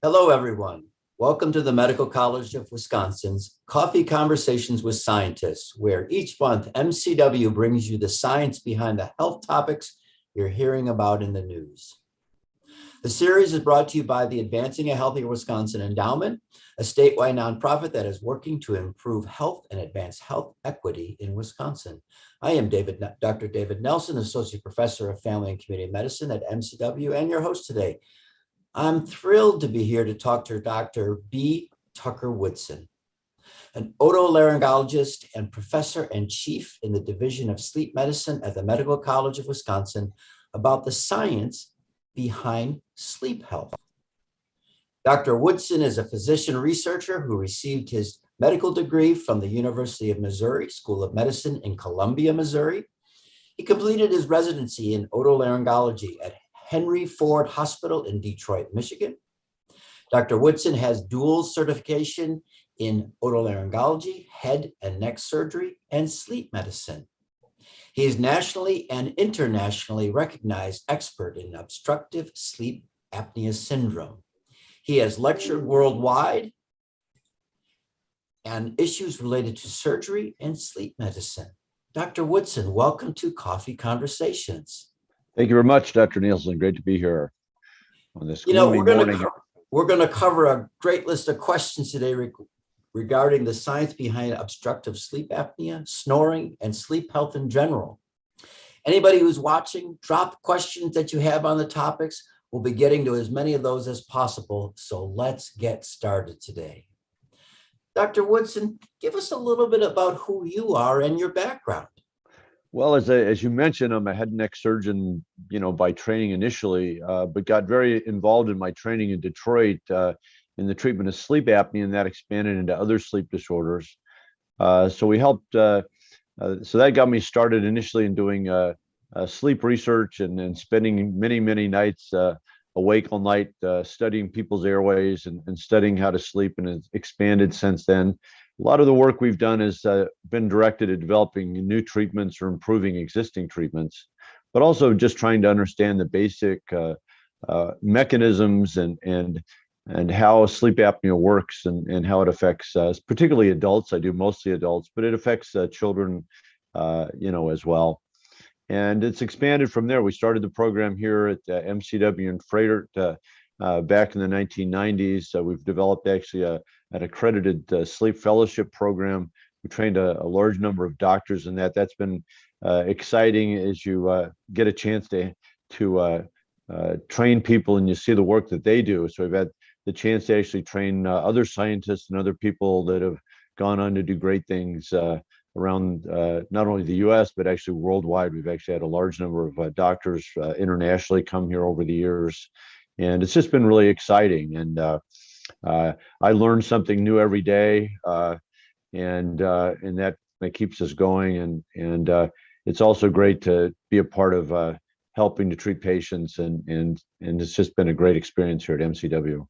Hello, everyone. Welcome to the Medical College of Wisconsin's Coffee Conversations with Scientists, where each month MCW brings you the science behind the health topics you're hearing about in the news. The series is brought to you by the Advancing a Healthier Wisconsin Endowment, a statewide nonprofit that is working to improve health and advance health equity in Wisconsin. I am Dr. David Nelson, Associate Professor of Family and Community Medicine at MCW, and your host today. I'm thrilled to be here to talk to Dr. B. Tucker Woodson, an otolaryngologist and professor and chief in the Division of Sleep Medicine at the Medical College of Wisconsin, about the science behind sleep health. Dr. Woodson is a physician researcher who received his medical degree from the University of Missouri School of Medicine in Columbia, Missouri. He completed his residency in otolaryngology at Henry Ford Hospital in Detroit, Michigan. Dr. Woodson has dual certification in otolaryngology, head and neck surgery, and sleep medicine. He is nationally and internationally recognized expert in obstructive sleep apnea syndrome. He has lectured worldwide on issues related to surgery and sleep medicine. Dr. Woodson, welcome to Coffee Conversations. Thank you very much, Dr. Nielsen. Great to be here on this gloomy morning. We're going to cover a great list of questions today regarding the science behind obstructive sleep apnea, snoring, and sleep health in general. Anybody who's watching, drop questions that you have on the topics. We'll be getting to as many of those as possible. So let's get started today. Dr. Woodson, give us a little bit about who you are and your background. Well, as you mentioned, I'm a head and neck surgeon, by training initially, but got very involved in my training in Detroit in the treatment of sleep apnea, and that expanded into other sleep disorders. So we helped. So that got me started initially in doing sleep research and spending many nights awake all night studying people's airways and studying how to sleep, and it's expanded since then. A lot of the work we've done has been directed at developing new treatments or improving existing treatments, but also just trying to understand the basic mechanisms and how sleep apnea works and how it affects particularly adults. I do mostly adults, but it affects children, as well. And it's expanded from there. We started the program here at MCW in Frederick back in the 1990s. We've developed actually an accredited sleep fellowship program. We trained a large number of doctors in that. That's been exciting as you get a chance to train people and you see the work that they do. So we've had the chance to actually train other scientists and other people that have gone on to do great things around not only the US, but actually worldwide. We've actually had a large number of doctors internationally come here over the years. And it's just been really exciting. And I learn something new every day, and that keeps us going. And it's also great to be a part of helping to treat patients. And it's just been a great experience here at MCW.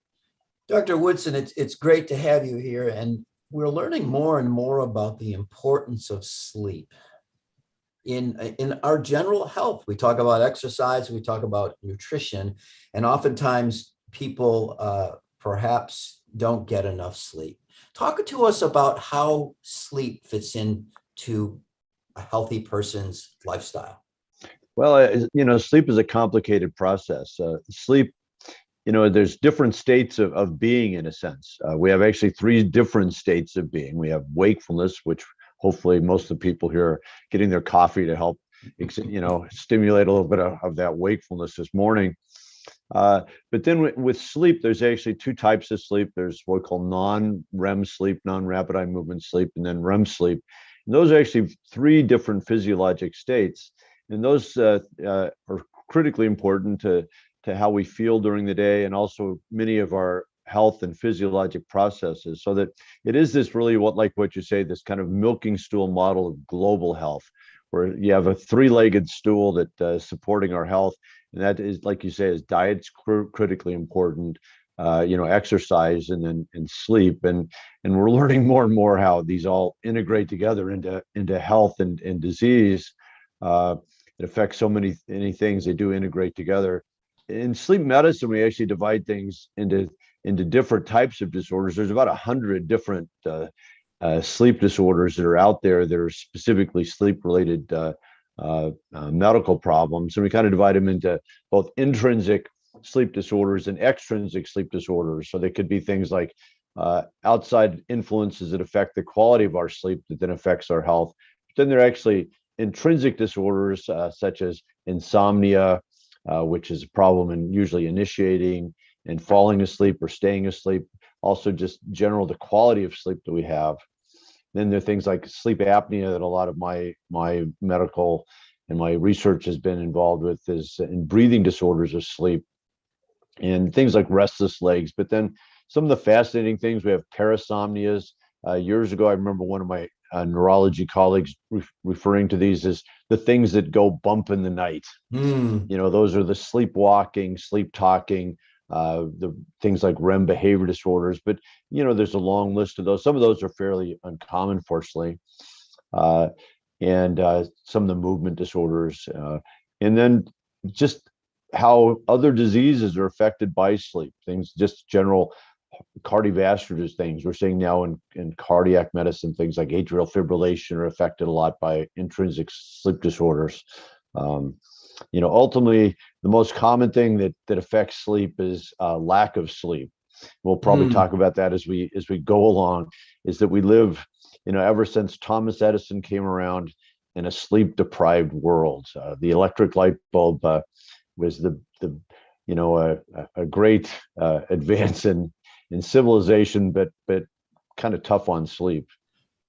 Dr. Woodson, it's great to have you here. And we're learning more and more about the importance of sleep in our general health. We talk about exercise, we talk about nutrition, and oftentimes people perhaps don't get enough sleep. Talk to us about how sleep fits into a healthy person's lifestyle. Well, sleep is a complicated process. Sleep, there's different states of being in a sense. We have actually three different states of being. We have wakefulness, which hopefully most of the people here are getting their coffee to help, stimulate a little bit of that wakefulness this morning. But then with sleep, there's actually two types of sleep. There's what we call non-REM sleep, non-rapid eye movement sleep, and then REM sleep. And those are actually three different physiologic states. And those are critically important to how we feel during the day, and also many of our health and physiologic processes, so that it is this really like what you say, this kind of milking stool model of global health, where you have a three-legged stool that is supporting our health. And that is, like you say, is diet's critically important, exercise, and sleep. And we're learning more and more how these all integrate together into health and disease. It affects so many things. They do integrate together. in sleep medicine, we actually divide things into different types of disorders. There's about 100 different sleep disorders that are out there that are specifically sleep-related medical problems, and we kind of divide them into both intrinsic sleep disorders and extrinsic sleep disorders. So they could be things like outside influences that affect the quality of our sleep that then affects our health. But then there are actually intrinsic disorders such as insomnia, which is a problem in usually initiating and falling asleep or staying asleep. Also, just general the quality of sleep that we have. Then there are things like sleep apnea that a lot of my medical and my research has been involved with, is in breathing disorders of sleep and things like restless legs. But then some of the fascinating things, we have parasomnias. Years ago, I remember one of my neurology colleagues referring to these as the things that go bump in the night. Those are the sleepwalking, sleep talking, the things like REM behavior disorders. But there's a long list of those. Some of those are fairly uncommon, fortunately, and some of the movement disorders, and then just how other diseases are affected by sleep. Things, just general cardiovascular things. We're seeing now in cardiac medicine, things like atrial fibrillation are affected a lot by intrinsic sleep disorders. Ultimately, the most common thing that affects sleep is lack of sleep. We'll probably talk about that as we go along. Is that we live, ever since Thomas Edison came around, in a sleep deprived world. The electric light bulb was a great advance in civilization, but kind of tough on sleep.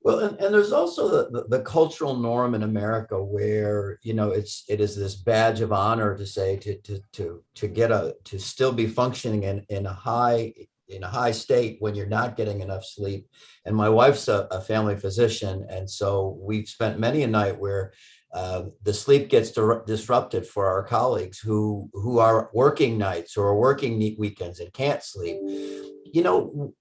Well, and there's also the cultural norm in America where it is this badge of honor to say to still be functioning in a high state when you're not getting enough sleep. And my wife's a family physician, and so we've spent many a night where the sleep gets disrupted for our colleagues who are working nights or working weekends and can't sleep.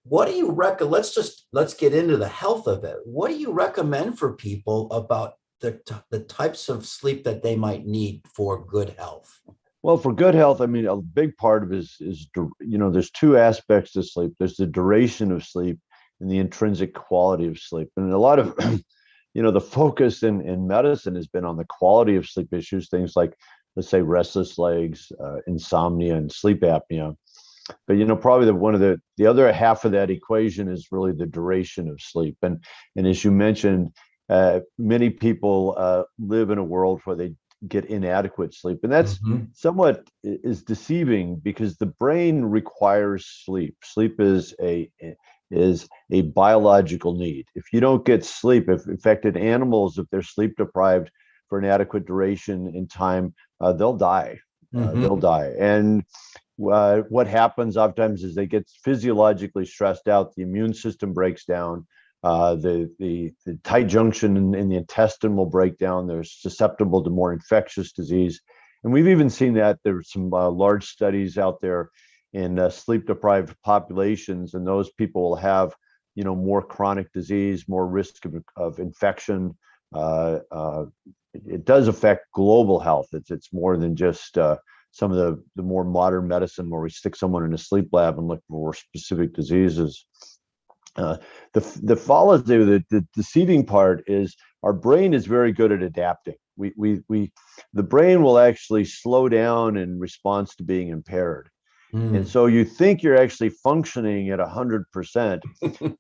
What do you recommend? Let's get into the health of it. What do you recommend for people about the types of sleep that they might need for good health? Well, for good health, I mean, a big part of it is there's two aspects to sleep. There's the duration of sleep and the intrinsic quality of sleep. And a lot of, the focus in medicine has been on the quality of sleep issues, things like, let's say, restless legs, insomnia, and sleep apnea. But probably one of the other half of that equation is really the duration of sleep. And as you mentioned, many people live in a world where they get inadequate sleep, and that's somewhat is deceiving because the brain requires sleep. Sleep is a biological need. If you don't get sleep, if infected animals, if they're sleep deprived for an adequate duration in time, they'll die. They'll die. And what happens oftentimes is they get physiologically stressed out. The immune system breaks down. The tight junction in the intestine will break down. They're susceptible to more infectious disease. And we've even seen that there's some large studies out there in sleep deprived populations, and those people will have more chronic disease, more risk of infection. It does affect global health. It's more than just some of the more modern medicine where we stick someone in a sleep lab and look for specific diseases. The deceiving part is our brain is very good at adapting. The brain will actually slow down in response to being impaired. And so you think you're actually functioning at 100%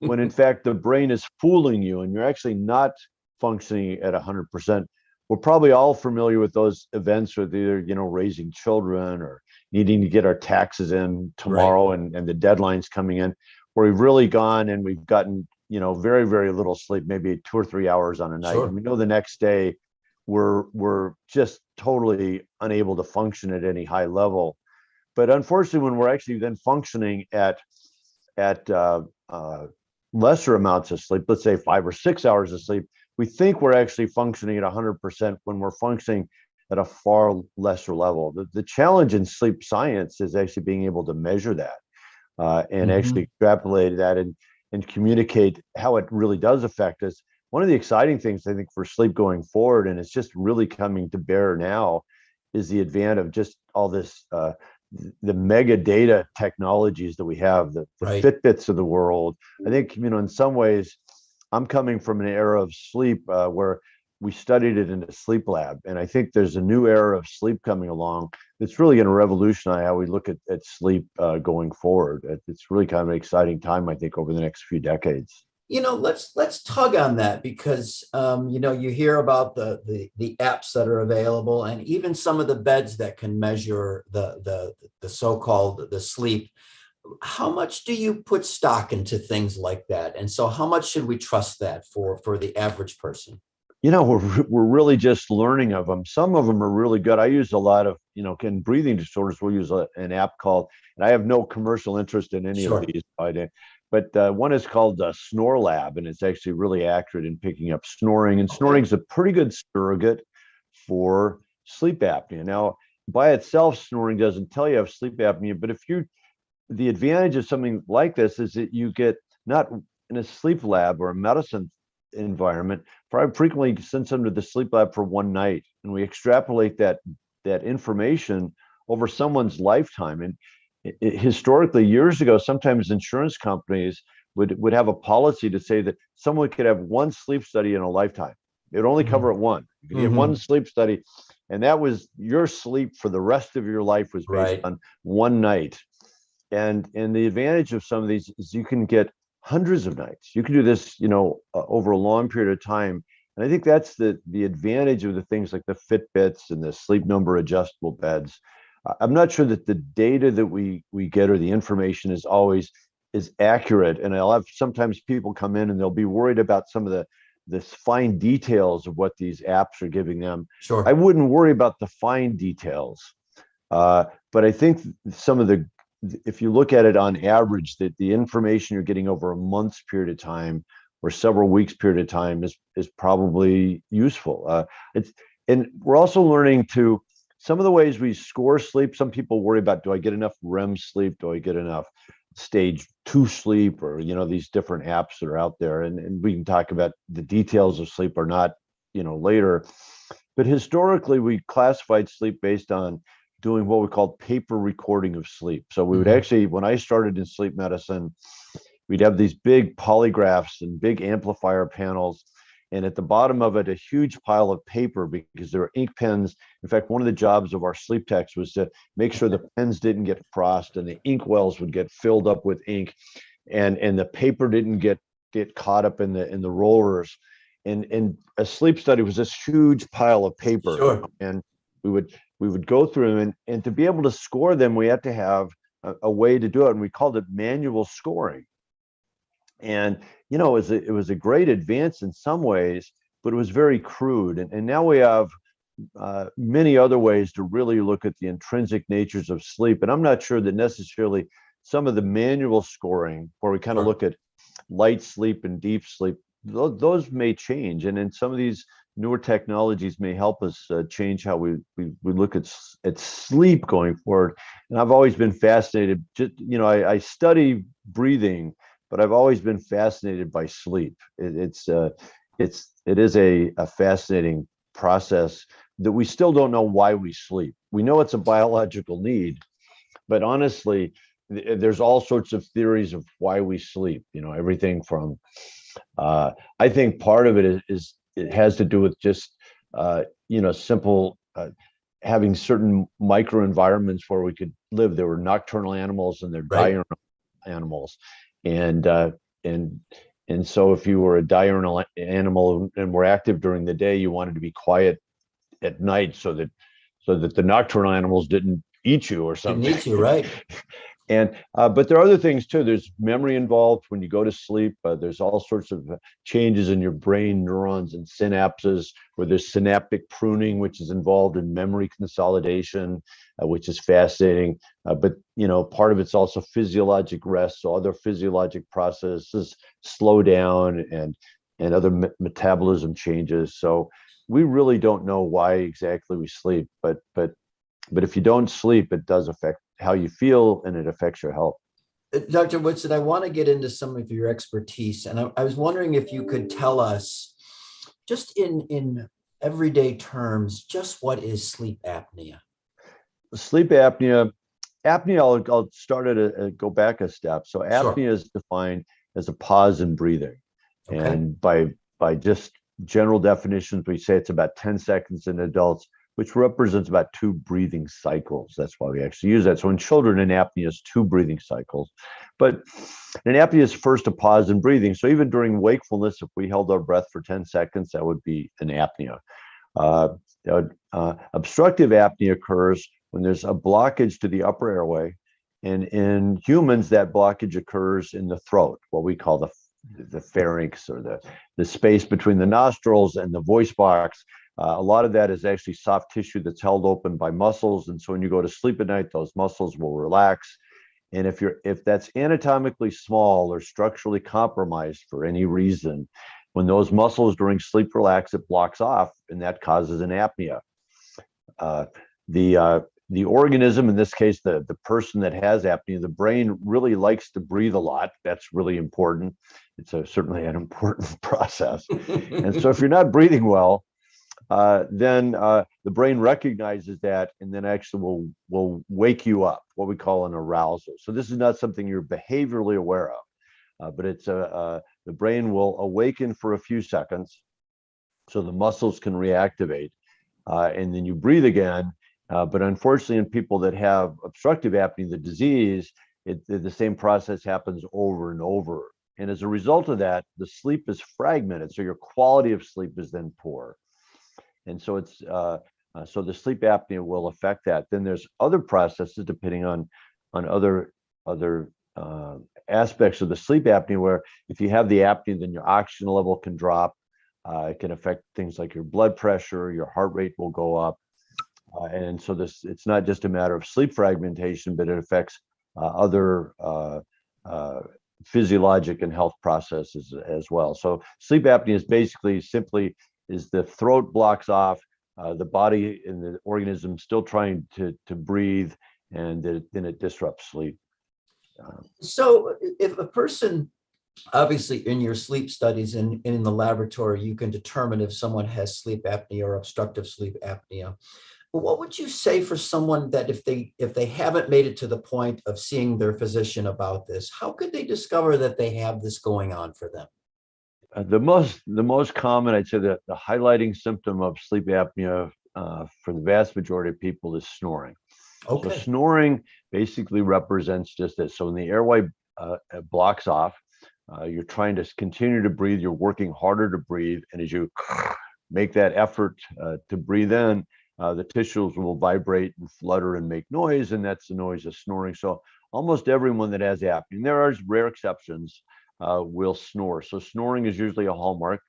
when in fact the brain is fooling you and you're actually not functioning at 100%. We're probably all familiar with those events with either, raising children or needing to get our taxes in tomorrow, right, and the deadline's coming in, where we've really gone and we've gotten, very, very little sleep, maybe 2 or 3 hours on a night. Sure. And we know the next day we're just totally unable to function at any high level. But unfortunately, when we're actually then functioning at lesser amounts of sleep, let's say 5 or 6 hours of sleep, we think we're actually functioning at 100% when we're functioning at a far lesser level. The challenge in sleep science is actually being able to measure that and actually extrapolate that and communicate how it really does affect us. One of the exciting things, I think, for sleep going forward, and it's just really coming to bear now, is the advent of just all this the mega data technologies that we have, the Right. Fitbits of the world. I think, in some ways, I'm coming from an era of sleep where we studied it in a sleep lab. And I think there's a new era of sleep coming along that's really going to revolutionize how we look at sleep going forward. It's really kind of an exciting time, I think, over the next few decades. Let's tug on that because you hear about the apps that are available and even some of the beds that can measure the so-called the sleep. How much do you put stock into things like that? And so how much should we trust that for the average person? We're really just learning of them. Some of them are really good. I use a lot of, in breathing disorders, we'll use an app called, and I have no commercial interest in any of Sure. these, but one is called Snore Lab, and it's actually really accurate in picking up snoring. And Okay. snoring is a pretty good surrogate for sleep apnea. Now, by itself, snoring doesn't tell you have sleep apnea, but the advantage of something like this is that you get not in a sleep lab or a medicine environment. I frequently send them to the sleep lab for one night, and we extrapolate that information over someone's lifetime. And historically, years ago, sometimes insurance companies would have a policy to say that someone could have one sleep study in a lifetime. It would only cover it one. You could get one sleep study, and that was your sleep for the rest of your life was based Right. on one night. And the advantage of some of these is you can get hundreds of nights. You can do this, over a long period of time. And I think that's the advantage of the things like the Fitbits and the sleep number adjustable beds. I'm not sure that the data that we get or the information is always is accurate. And I'll have sometimes people come in and they'll be worried about some of the fine details of what these apps are giving them. I Sure. wouldn't worry about the fine details. But I think if you look at it on average, that the information you're getting over a month's period of time or several weeks period of time is probably useful. And we're also learning to some of the ways we score sleep. Some people worry about, do I get enough REM sleep? Do I get enough stage 2 sleep? Or, these different apps that are out there. And we can talk about the details of sleep or not, later. But historically, we classified sleep based on doing what we called paper recording of sleep. So we would actually, when I started in sleep medicine, we'd have these big polygraphs and big amplifier panels. And at the bottom of it, a huge pile of paper because there were ink pens. In fact, one of the jobs of our sleep techs was to make sure the pens didn't get frost and the ink wells would get filled up with ink, and the paper didn't get caught up in the rollers. And a sleep study was this huge pile of paper. Sure. And we would go through them, and to be able to score them, we had to have a way to do it, and we called it manual scoring. And it was a great advance in some ways, but it was very crude. And now we have many other ways to really look at the intrinsic natures of sleep. And I'm not sure that necessarily some of the manual scoring, where we kind of Sure. look at light sleep and deep sleep, those may change. And in some of these newer technologies may help us change how we look at sleep going forward. And I've always been fascinated. I study breathing, but I've always been fascinated by sleep. It is a fascinating process that we still don't know why we sleep. We know it's a biological need, but honestly, there's all sorts of theories of why we sleep. Everything from I think part of it is it has to do with just simple having certain microenvironments where we could live. There were nocturnal animals and there are Right. diurnal animals, and so if you were a diurnal animal and were active during the day, you wanted to be quiet at night so that the nocturnal animals didn't eat you or Didn't something. need to, right? And but there are other things too. There's memory involved when you go to sleep. There's all sorts of changes in your brain, neurons and synapses, where there's synaptic pruning, which is involved in memory consolidation, which is fascinating. But part of it's also physiologic rest. So other physiologic processes slow down, and other metabolism changes. So we really don't know why exactly we sleep, but if you don't sleep, it does affect how you feel, and it affects your health. Dr. Woodson, I want to get into some of your expertise, and I was wondering if you could tell us, just in everyday terms, just what is sleep apnea? Sleep apnea Apnea, I'll start go back a step. So Sure. apnea is defined as a pause in breathing. Okay. And by just general definitions, we say it's about 10 seconds in adults, which represents about 2 breathing cycles. That's why we actually use that. So in children, an apnea is 2 breathing cycles. But an apnea is first a pause in breathing. So even during wakefulness, if we held our breath for 10 seconds, that would be an apnea. Uh, Obstructive apnea occurs when there's a blockage to the upper airway. And in humans, that blockage occurs in the throat, what we call the pharynx, or the space between the nostrils and the voice box. A lot of that is actually soft tissue that's held open by muscles. And so when you go to sleep at night, those muscles will relax. And if that's anatomically small or structurally compromised for any reason, when those muscles during sleep relax, it blocks off, and that causes an apnea. Uh, the organism, in this case, the person that has apnea, the brain really likes to breathe a lot. That's really important. It's certainly an important process. And so if you're not breathing well, then the brain recognizes that, and then actually will wake you up, what we call an arousal. So this is not something you're behaviorally aware of, but it's the brain will awaken for a few seconds, so the muscles can reactivate, and then you breathe again. But unfortunately, in people that have obstructive apnea, the disease, the same process happens over and over. And as a result of that, the sleep is fragmented. So your quality of sleep is then poor. And so so the sleep apnea will affect that. Then there's other processes depending on other aspects of the sleep apnea, where if you have the apnea, then your oxygen level can drop. It can affect things like your blood pressure, your heart rate will go up. And so it's not just a matter of sleep fragmentation, but it affects other physiologic and health processes as well. So sleep apnea is basically simply is the throat blocks off, the body and the organism still trying to breathe, and then it disrupts sleep. So if a person, obviously in your sleep studies and in the laboratory, you can determine if someone has sleep apnea or obstructive sleep apnea. But what would you say for someone that if they haven't made it to the point of seeing their physician about this, how could they discover that they have this going on for them? The most common, I'd say, the highlighting symptom of sleep apnea for the vast majority of people is snoring. So Okay. snoring basically represents just this. So when the airway blocks off, you're trying to continue to breathe, you're working harder to breathe, and as you make that effort to breathe in, the tissues will vibrate and flutter and make noise, and that's the noise of snoring. So almost everyone that has apnea, and there are rare exceptions, will snore. So snoring is usually a hallmark.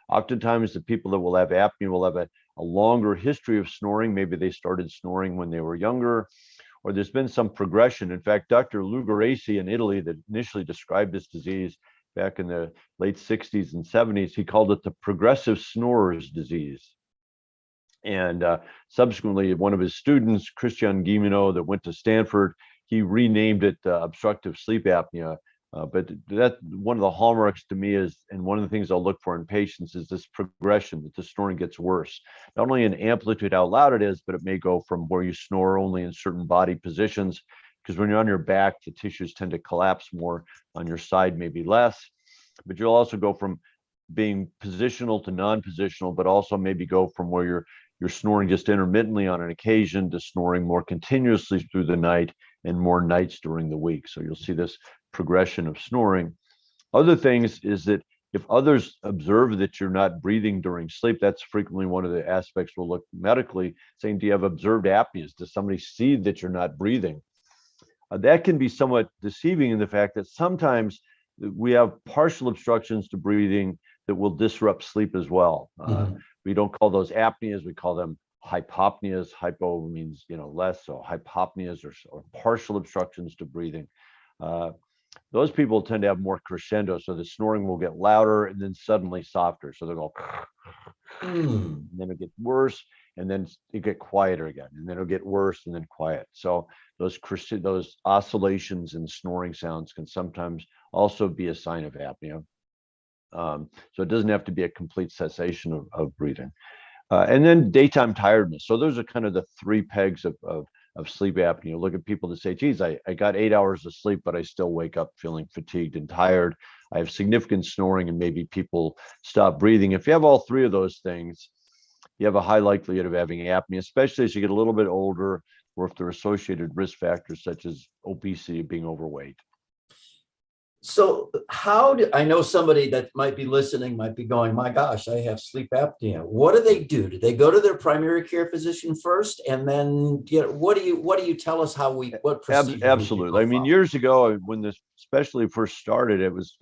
Oftentimes the people that will have apnea will have a longer history of snoring. Maybe they started snoring when they were younger, or there's been some progression. In fact, Dr. Lugaresi in Italy, that initially described this disease back in the late 60s and 70s, he called it the progressive snorer's disease. And subsequently, one of his students, Christian Guilleminault, that went to Stanford, he renamed it obstructive sleep apnea. But that one of the hallmarks to me is, and one of the things I'll look for in patients is this progression, that the snoring gets worse. Not only in amplitude, how loud it is, but it may go from where you snore only in certain body positions, because when you're on your back, the tissues tend to collapse more. On your side, maybe less. But you'll also go from being positional to non-positional, but also maybe go from where you're snoring just intermittently on an occasion to snoring more continuously through the night and more nights during the week. So you'll see this progression of snoring. Other things is that if others observe that you're not breathing during sleep, that's frequently one of the aspects we'll look medically, saying, do you have observed apneas? Does somebody see that you're not breathing? That can be somewhat deceiving in the fact that sometimes we have partial obstructions to breathing that will disrupt sleep as well. Mhm. We don't call those apneas, we call them hypopneas. Hypo means less, so hypopneas or partial obstructions to breathing. Those people tend to have more crescendo, so the snoring will get louder and then suddenly softer. So they'll go, and then it gets worse, and then it get quieter again, and then it'll get worse and then quiet. So those oscillations and snoring sounds can sometimes also be a sign of apnea. So it doesn't have to be a complete cessation of breathing. And then daytime tiredness. So those are kind of the 3 pegs of of sleep apnea. Look at people that say, geez, I got 8 hours of sleep, but I still wake up feeling fatigued and tired. I have significant snoring, and maybe people stop breathing. If you have all three of those things, you have a high likelihood of having apnea, especially as you get a little bit older, or if there are associated risk factors such as obesity, being overweight. So how do I know somebody that might be listening might be going, my gosh, I have sleep apnea. What do they do? Do they go to their primary care physician first? And then what do you tell us what procedure? Absolutely. I mean, years ago when this especially first started, it was,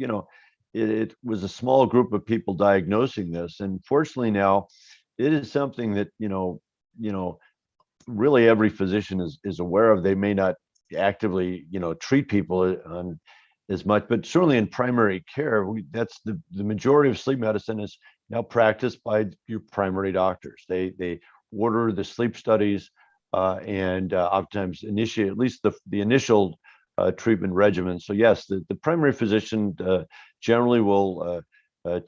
it was a small group of people diagnosing this. And fortunately now it is something that, really every physician is aware of. They may not actively, treat people on as much, but certainly in primary care, that's the majority of sleep medicine is now practiced by your primary doctors. They order the sleep studies and oftentimes initiate at least the initial treatment regimen. So yes, the primary physician generally will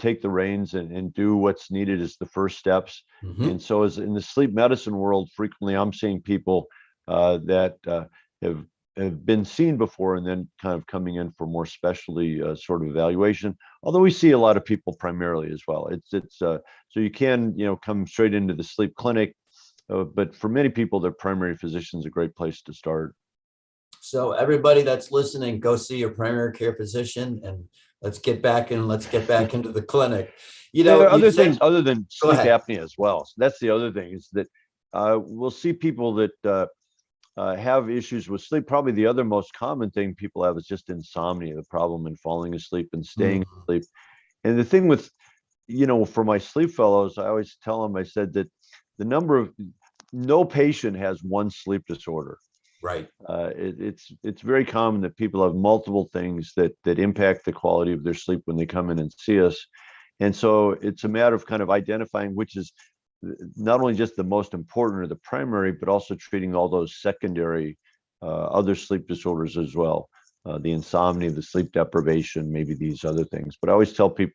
take the reins and do what's needed as the first steps. Mm-hmm. And so as in the sleep medicine world, frequently I'm seeing people that have been seen before and then kind of coming in for more specialty sort of evaluation. Although we see a lot of people primarily as well. It's so you can, come straight into the sleep clinic, but for many people, their primary physician is a great place to start. So everybody that's listening, go see your primary care physician, and let's get back into the clinic. There are other things other than sleep apnea as well. So that's the other thing is that we'll see people that have issues with sleep. Probably the other most common thing people have is just insomnia, the problem in falling asleep and staying asleep. And the thing with, for my sleep fellows, I always tell them, I said that no patient has one sleep disorder. Right. It's very common that people have multiple things that impact the quality of their sleep when they come in and see us. And so it's a matter of kind of identifying which is not only just the most important or the primary, but also treating all those secondary other sleep disorders as well. The insomnia, the sleep deprivation, maybe these other things. But I always tell people,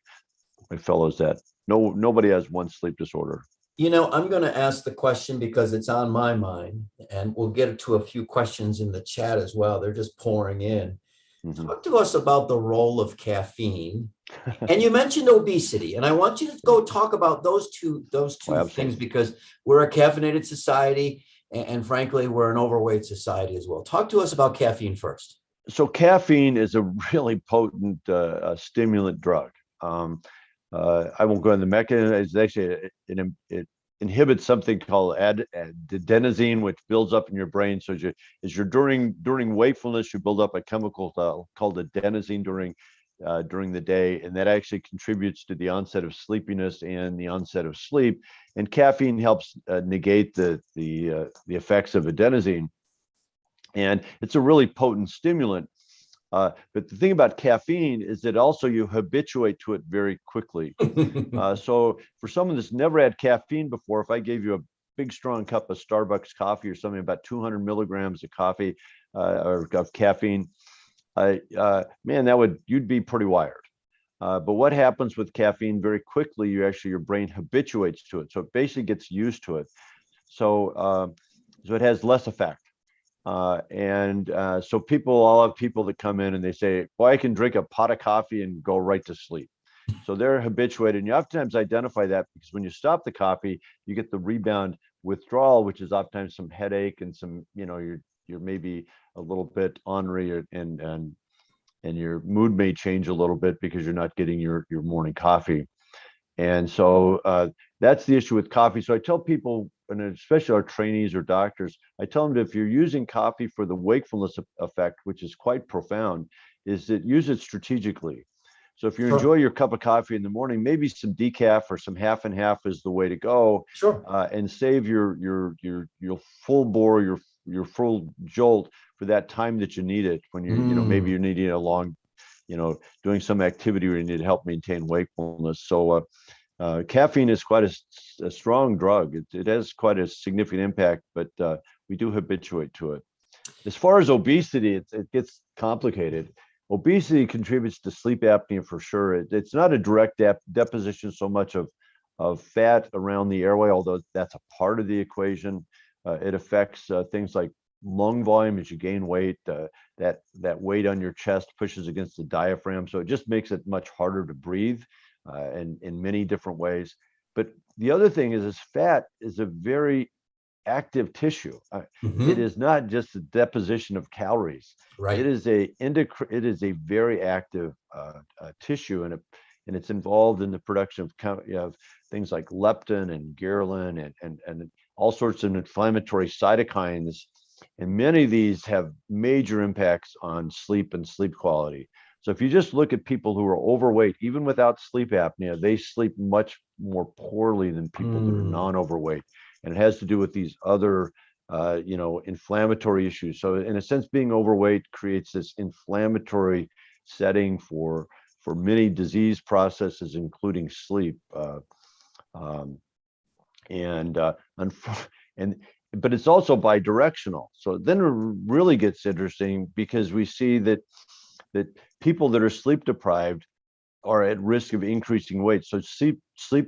my fellows, that nobody has one sleep disorder. I'm going to ask the question because it's on my mind, and we'll get to a few questions in the chat as well. They're just pouring in. Mm-hmm. Talk to us about the role of caffeine. And you mentioned obesity, and I want you to go talk about those two things, because we're a caffeinated society, and frankly, we're an overweight society as well. Talk to us about caffeine first. So caffeine is a really potent stimulant drug. I won't go into the mechanism. It's actually it inhibits something called adenosine, which builds up in your brain. So as you're during wakefulness, you build up a chemical called adenosine during the day, and that actually contributes to the onset of sleepiness and the onset of sleep. And caffeine helps negate the effects of adenosine, and it's a really potent stimulant. But the thing about caffeine is that also you habituate to it very quickly. So for someone that's never had caffeine before, if I gave you a big strong cup of Starbucks coffee or something, about 200 milligrams of coffee or of caffeine, man, you'd be pretty wired. But what happens with caffeine very quickly, your brain habituates to it. So it basically gets used to it. So it has less effect. So I'll have people that come in and they say, well, I can drink a pot of coffee and go right to sleep. So they're habituated. And you oftentimes identify that because when you stop the coffee, you get the rebound withdrawal, which is oftentimes some headache and some, you're maybe a little bit ornery, and your mood may change a little bit because you're not getting your morning coffee. And so that's the issue with coffee. So I tell people, and especially our trainees or doctors, I tell them that if you're using coffee for the wakefulness effect, which is quite profound, is that use it strategically. So if you enjoy your cup of coffee in the morning, maybe some decaf or some half and half is the way to go. Sure. And save your full bore, your full jolt for that time that you need it, when maybe you're needing a long, doing some activity where you need to help maintain wakefulness. So caffeine is quite a strong drug. It has quite a significant impact, but we do habituate to it. As far as obesity, it gets complicated. Obesity contributes to sleep apnea for sure. It's not a direct deposition so much of fat around the airway, although that's a part of the equation. It affects things like lung volume as you gain weight. That weight on your chest pushes against the diaphragm, so it just makes it much harder to breathe in many different ways. But the other thing is fat is a very active tissue. It is not just the deposition of calories. Right. It is a very active tissue, and it's involved in the production of things like leptin and ghrelin and all sorts of inflammatory cytokines. And many of these have major impacts on sleep and sleep quality. So if you just look at people who are overweight, even without sleep apnea, they sleep much more poorly than people that are non-overweight. And it has to do with these other, inflammatory issues. So in a sense, being overweight creates this inflammatory setting for many disease processes, including sleep. And but it's also bidirectional. So then it really gets interesting because we see that people that are sleep deprived are at risk of increasing weight. So sleep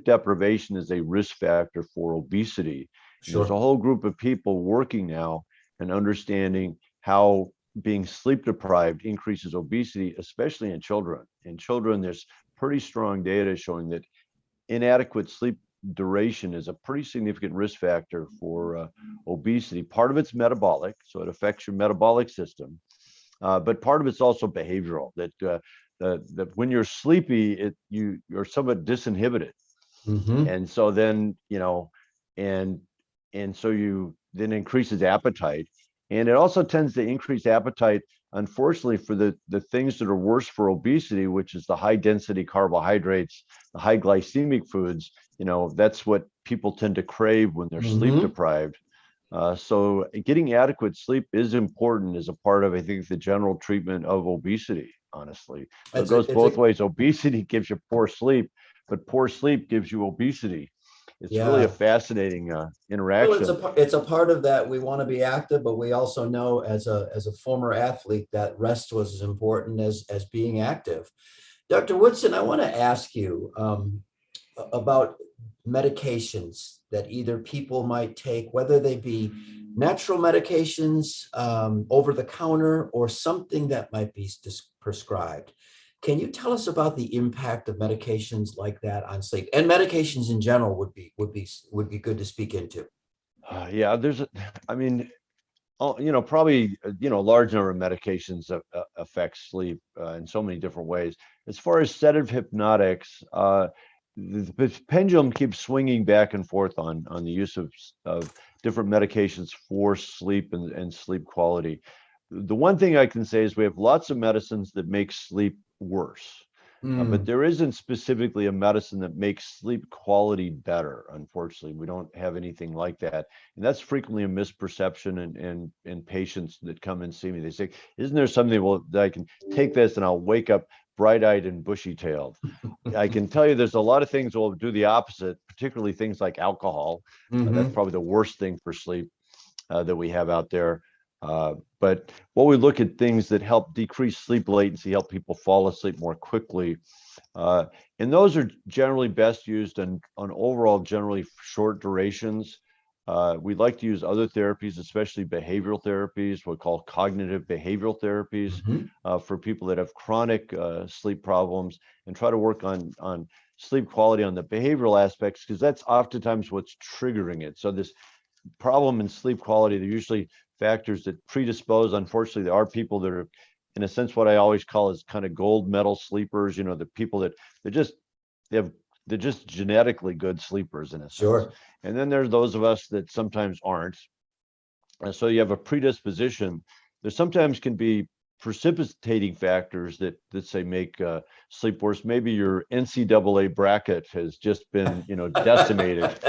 deprivation is a risk factor for obesity. Sure. There's a whole group of people working now and understanding how being sleep deprived increases obesity, especially in children. In children, there's pretty strong data showing that inadequate sleep duration is a pretty significant risk factor for obesity. Part of it's metabolic, so it affects your metabolic system, but part of it's also behavioral. That when you're sleepy, you're somewhat disinhibited, and so then and so you then increases appetite, and it also tends to increase appetite, unfortunately, for the things that are worse for obesity, which is the high density carbohydrates, the high glycemic foods. That's what people tend to crave when they're sleep deprived. So getting adequate sleep is important as a part of, I think, the general treatment of obesity, honestly. So it goes both ways. Obesity gives you poor sleep, but poor sleep gives you obesity. It's really a fascinating interaction. Well, it's a part of that. We want to be active, but we also know as a former athlete that rest was as important as being active. Dr. Woodson, I want to ask you about medications that either people might take, whether they be natural medications, over the counter, or something that might be prescribed. Can you tell us about the impact of medications like that on sleep, and medications in general would be good to speak into? Yeah, probably a large number of medications affect sleep in so many different ways. As far as sedative hypnotics, the pendulum keeps swinging back and forth on the use of different medications for sleep and sleep quality. The one thing I can say is we have lots of medicines that make sleep worse. But there isn't specifically a medicine that makes sleep quality better. Unfortunately, we don't have anything like that. And that's frequently a misperception in patients that come and see me. They say, isn't there something that I can take this and I'll wake up bright-eyed and bushy-tailed? I can tell you there's a lot of things that will do the opposite, particularly things like alcohol. That's probably the worst thing for sleep that we have out there. But what we look at things that help decrease sleep latency, help people fall asleep more quickly. And those are generally best used on overall generally short durations. We like to use other therapies, especially behavioral therapies, what we call cognitive behavioral therapies, for people that have chronic sleep problems, and try to work on sleep quality on the behavioral aspects, because that's oftentimes what's triggering it. So this problem in sleep quality, they're usually factors that predispose. Unfortunately, there are people that are, in a sense, what I always call is kind of gold medal sleepers. The people that they're just genetically good sleepers in a sense. Sure. And then there's those of us that sometimes aren't. And so you have a predisposition. There sometimes can be precipitating factors that say make sleep worse. Maybe your NCAA bracket has just been decimated.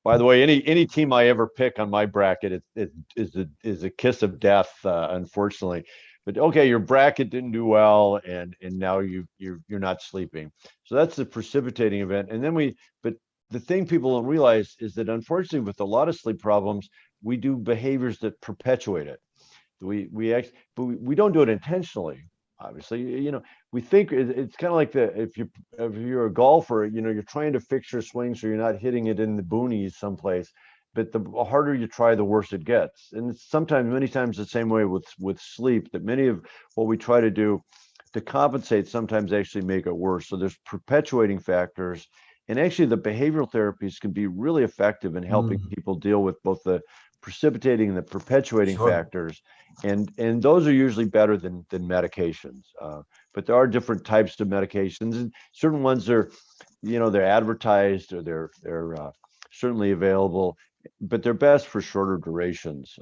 By the way, any team I ever pick on my bracket is a kiss of death, unfortunately. But okay, your bracket didn't do well, and now you're not sleeping. So that's the precipitating event. And then but the thing people don't realize is that unfortunately, with a lot of sleep problems, we do behaviors that perpetuate it. But we don't do it intentionally. Obviously, we think it's kind of like if you're a golfer, you're trying to fix your swing so you're not hitting it in the boonies someplace. but the harder you try, the worse it gets. And it's many times the same way with sleep, that many of what we try to do to compensate sometimes actually make it worse. So there's perpetuating factors. And actually the behavioral therapies can be really effective in helping people deal with both the precipitating and the perpetuating factors. And those are usually better than medications. But there are different types of medications, and certain ones are, they're advertised, or they're certainly available, but they're best for shorter durations.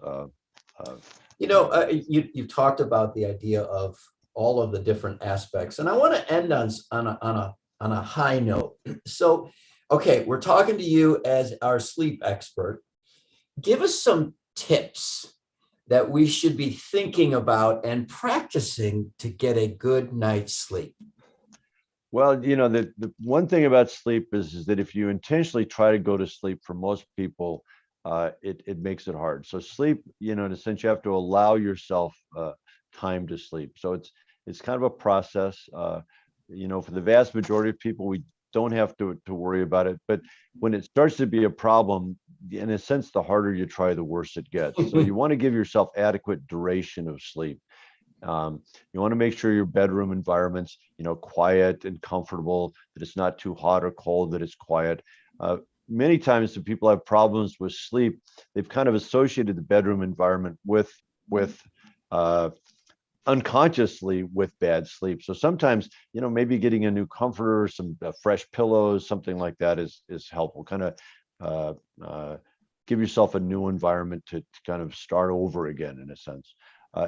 You talked about the idea of all of the different aspects, and I want to end on a high note. So, okay, we're talking to you as our sleep expert. Give us some tips that we should be thinking about and practicing to get a good night's sleep. Well, the one thing about sleep is that if you intentionally try to go to sleep, for most people, it makes it hard. So sleep, in a sense, you have to allow yourself time to sleep. So it's kind of a process. For the vast majority of people, we don't have to worry about it. But when it starts to be a problem, in a sense, the harder you try, the worse it gets. So you want to give yourself adequate duration of sleep. You want to make sure your bedroom environment's, quiet and comfortable, that it's not too hot or cold, that it's quiet. Many times when people have problems with sleep, they've kind of associated the bedroom environment with unconsciously with bad sleep. So sometimes, maybe getting a new comforter, or some fresh pillows, something like that is helpful. Kind of give yourself a new environment to kind of start over again, in a sense.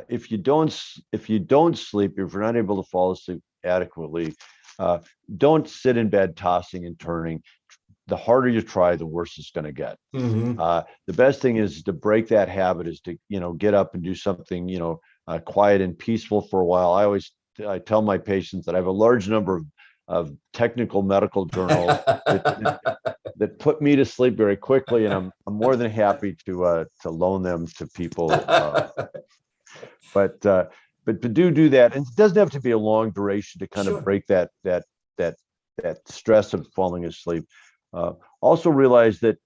If you don't sleep, if you're not able to fall asleep adequately, don't sit in bed tossing and turning. The harder you try, the worse it's going to get. The best thing is to break that habit, is to get up and do something quiet and peaceful for a while. I tell my patients that I have a large number of technical medical journals that put me to sleep very quickly, and I'm more than happy to loan them to people. But do that, and it doesn't have to be a long duration to kind of break that stress of falling asleep. Also realize that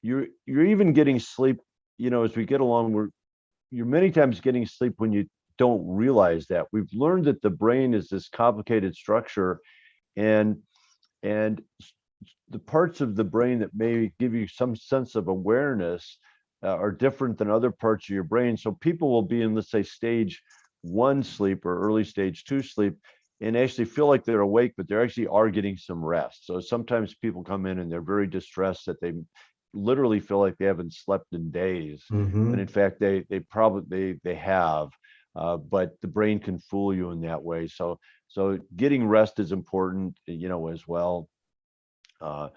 you're even getting sleep. As we get along, you're many times getting sleep when you don't realize that. We've learned that the brain is this complicated structure, and the parts of the brain that may give you some sense of awareness are different than other parts of your brain. So people will be in, let's say, stage 1 sleep or early stage 2 sleep, and actually feel like they're awake, but they actually are getting some rest. So sometimes people come in and they're very distressed that they literally feel like they haven't slept in days. And in fact, they probably have, but the brain can fool you in that way. So getting rest is important, as well. A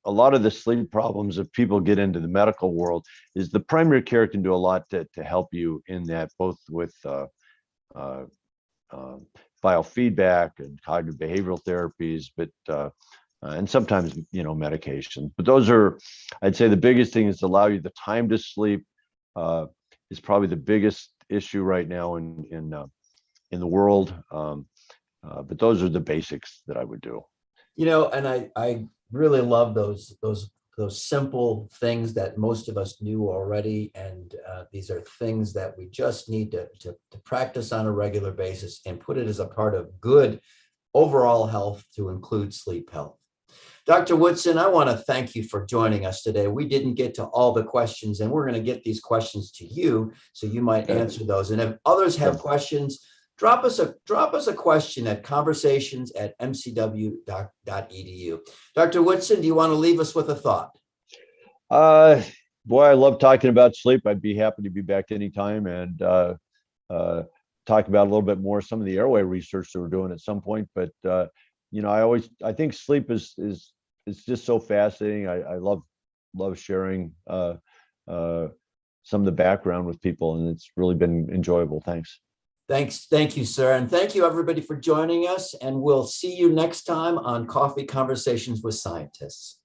lot of the sleep problems that people get into the medical world is the primary care can do a lot to help you in that, both with biofeedback and cognitive behavioral therapies, but and sometimes medication. But those are, I'd say, the biggest thing is to allow you the time to sleep. Is probably the biggest issue right now in the world. But those are the basics that I would do. And I really love those simple things that most of us knew already. And these are things that we just need to practice on a regular basis and put it as a part of good overall health, to include sleep health. Dr. Woodson, I want to thank you for joining us today. We didn't get to all the questions, and we're going to get these questions to you so you might answer those. And if others have questions, drop us a question at conversations@mcw.edu. Dr. Woodson, do you want to leave us with a thought? Boy, I love talking about sleep. I'd be happy to be back anytime and talk about a little bit more some of the airway research that we're doing at some point. But I think sleep is just so fascinating. I love sharing some of the background with people, and it's really been enjoyable. Thanks. Thank you, sir. And thank you, everybody, for joining us. And we'll see you next time on Coffee Conversations with Scientists.